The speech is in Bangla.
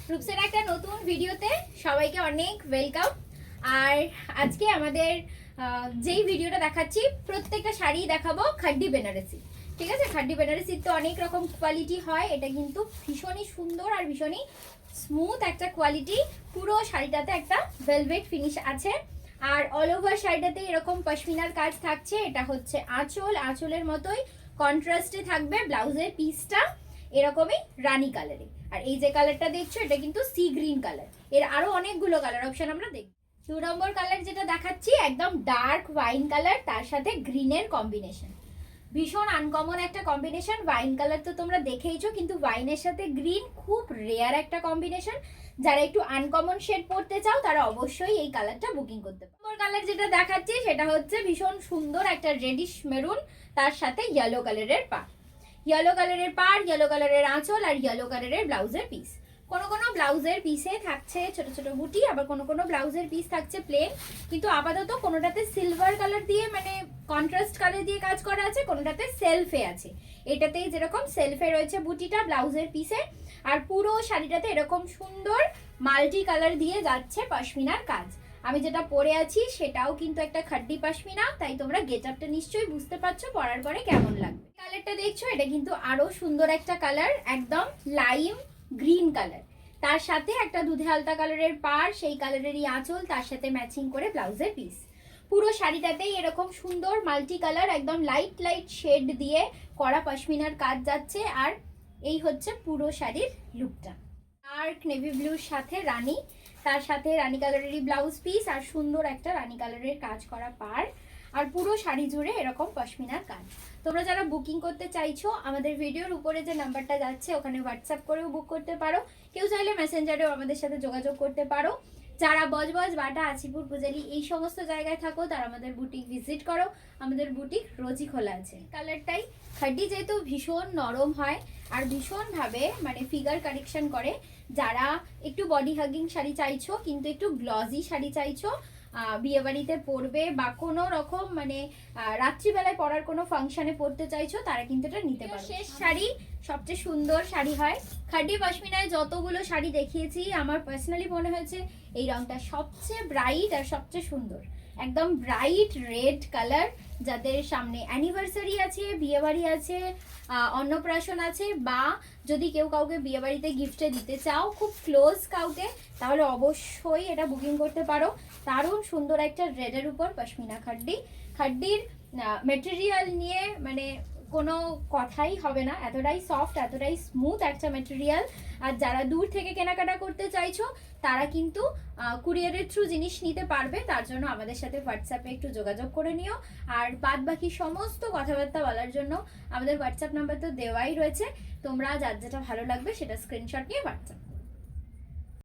রূপসের একটা নতুন ভিডিওতে সবাইকে অনেক ওয়েলকাম। আর আজকে আমাদের যেই ভিডিওটা দেখাচ্ছি প্রত্যেকটা শাড়ি দেখাবো খাড্ডি বেনারসি। ঠিক আছে, খাড্ডি বেনারসির তো অনেক রকম কোয়ালিটি হয়, এটা কিন্তু ভীষণই সুন্দর আর ভীষণই স্মুথ একটা কোয়ালিটি। পুরো শাড়িটাতে একটা ভেলভেট ফিনিশ আছে আর অল ওভার শাড়িটাতে এরকম পশমিনার কাজ থাকছে। এটা হচ্ছে আঁচল, আঁচলের মতোই কন্ট্রাস্টে থাকবে ব্লাউজের পিসটা এরকমই রানী কালারে। আর এই যে কালারটা দেখছো এটা কিন্তু সি গ্রিন কালার, এর আরো অনেকগুলো কালার অপশন আমরা দেখব। 2 নম্বর কালার যেটা দেখাচ্ছি একদম ডার্ক ওয়াইন কালার, তার সাথে গ্রিনের কম্বিনেশন, ভীষণ আনকমন একটা কম্বিনেশন। ওয়াইন কালার তো তোমরা দেখেইছো, কিন্তু ওয়াইনের সাথে গ্রিন খুব রেয়ার একটা কম্বিনেশন। যারা একটু আনকমন শেড পড়তে চাও তারা অবশ্যই এই কালারটা বুকিং করতে পারো। নম্বর কালার যেটা দেখাচ্ছি সেটা হচ্ছে ভীষণ সুন্দর একটা রেডিশ মেরুন, তার সাথে ইয়েলো কালারের পাড়, ইয়েলো কালারের পাড়, ইয়েলো কালারের আঁচল আর ইয়েলো কালারের ব্লাউজের পিস। কোনো কোনো ব্লাউজের পিসে থাকছে ছোট ছোট বুটি, আবার কোনো কোনো ব্লাউজের পিস থাকছে প্লেন। কিন্তু আপাতত কোনোটাতে সিলভার কালার দিয়ে মানে কন্ট্রাস্ট কালার দিয়ে কাজ করা আছে, কোনোটাতে সেলফে আছে। এটাতেই যেরকম সেলফে রয়েছে বুটিটা ব্লাউজের পিসে, আর পুরো শাড়িটাতে এরকম সুন্দর মাল্টি কালার দিয়ে যাচ্ছে পশমিনার কাজ। আমি যেটা পরে আছি সেটাও কিন্তু একটা খাড্ডি পশমিনা, তাই তোমরা গেট আপটা নিশ্চয়ই বুঝতে পারছো পরার পরে কেমন লাগবে। কালারটা দেখছো এটা কিন্তু আরো সুন্দর একটা কালার, একদম লাইম গ্রিন কালার, তার সাথে একটা দুধে আলতা কালারের পাড়, সেই কালারেরই আঁচল, তার সাথে ম্যাচিং করে ব্লাউজের পিস। পুরো শাড়িটাতেই এরকম সুন্দর মাল্টি কালার একদম লাইট লাইট শেড দিয়ে কড়া পশমিনার কাজ যাচ্ছে। আর এই হচ্ছে পুরো শাড়ির লুকটা, ডার্ক নেভি ব্লুর সাথে রানী, তার সাথে রানী কালারেরই ব্লাউজ পিস আর সুন্দর একটা রানী কালারের কাজ করা পাড়, আর পুরো শাড়ি জুড়ে এরকম পশমিনার কাজ। তোমরা যারা বুকিং করতে চাইছো আমাদের ভিডিওর উপরে যে নাম্বারটা যাচ্ছে ওখানে হোয়াটসঅ্যাপ করেও বুক করতে পারো, কেউ চাইলে মেসেঞ্জারেও আমাদের সাথে যোগাযোগ করতে পারো। যারা বজবজ, বাটা, আচিপুর, পূজালি এই সমস্ত জায়গায় থাকো তারা আমাদের বুটিক ভিজিট করো, আমাদের বুটিক রোজই খোলা আছে। কালারটাই খাড্ডি যেহেতু ভীষণ নরম হয় আর ভীষণভাবে মানে ফিগার কারেকশন করে, যারা একটু বডি হাগিং শাড়ি চাইছো কিন্তু একটু গ্লজি শাড়ি চাইছো, বিয়ে বাড়িতে পরবে বা কোনো রকম মানে রাত্রিবেলায় পরার কোনো ফাংশনে পরতে চাইছো তারা কিন্তু এটা নিতে পারো। শেষ শাড়ি সবচেয়ে সুন্দর শাড়ি হয়। খাড্ডি পশমিনায় যতগুলো শাড়ি দেখিয়েছি আমার পার্সোনালি মনে হয়েছে এই রংটা সবচেয়ে ব্রাইট আর সবচেয়ে সুন্দর, একদম ব্রাইট রেড কালার। যাদের সামনে অ্যানিভার্সারি আছে, বিয়েবাড়ি আছে, অন্নপ্রাশন আছে, বা যদি কেউ কাউকে বিয়েবাড়িতে গিফটে দিতে চাও খুব ক্লোজ কাউকে, তাহলে অবশ্যই এটা বুকিং করতে পারো। দারুণ সুন্দর একটা রেডের উপর পশমিনা খাড্ডি। খাড্ডির মেটেরিয়াল নিয়ে মানে কোনো কথাই হবে না, এতটাই সফট এতটাই স্মুথ একটা মেটেরিয়াল। আর যারা দূর থেকে কেনাকাটা করতে চাইছো তারা কিন্তু কুরিয়ারের থ্রু জিনিস নিতে পারবে, তার জন্য আমাদের সাথে হোয়াটসঅ্যাপে একটু যোগাযোগ করে নিও। আর বাদ বাকি সমস্ত কথাবার্তা বলার জন্য আমাদের হোয়াটসঅ্যাপ নাম্বার তো দেওয়াই রয়েছে, তোমরা যার যেটা ভালো লাগবে সেটা স্ক্রিনশট নিয়ে হোয়াটসঅ্যাপ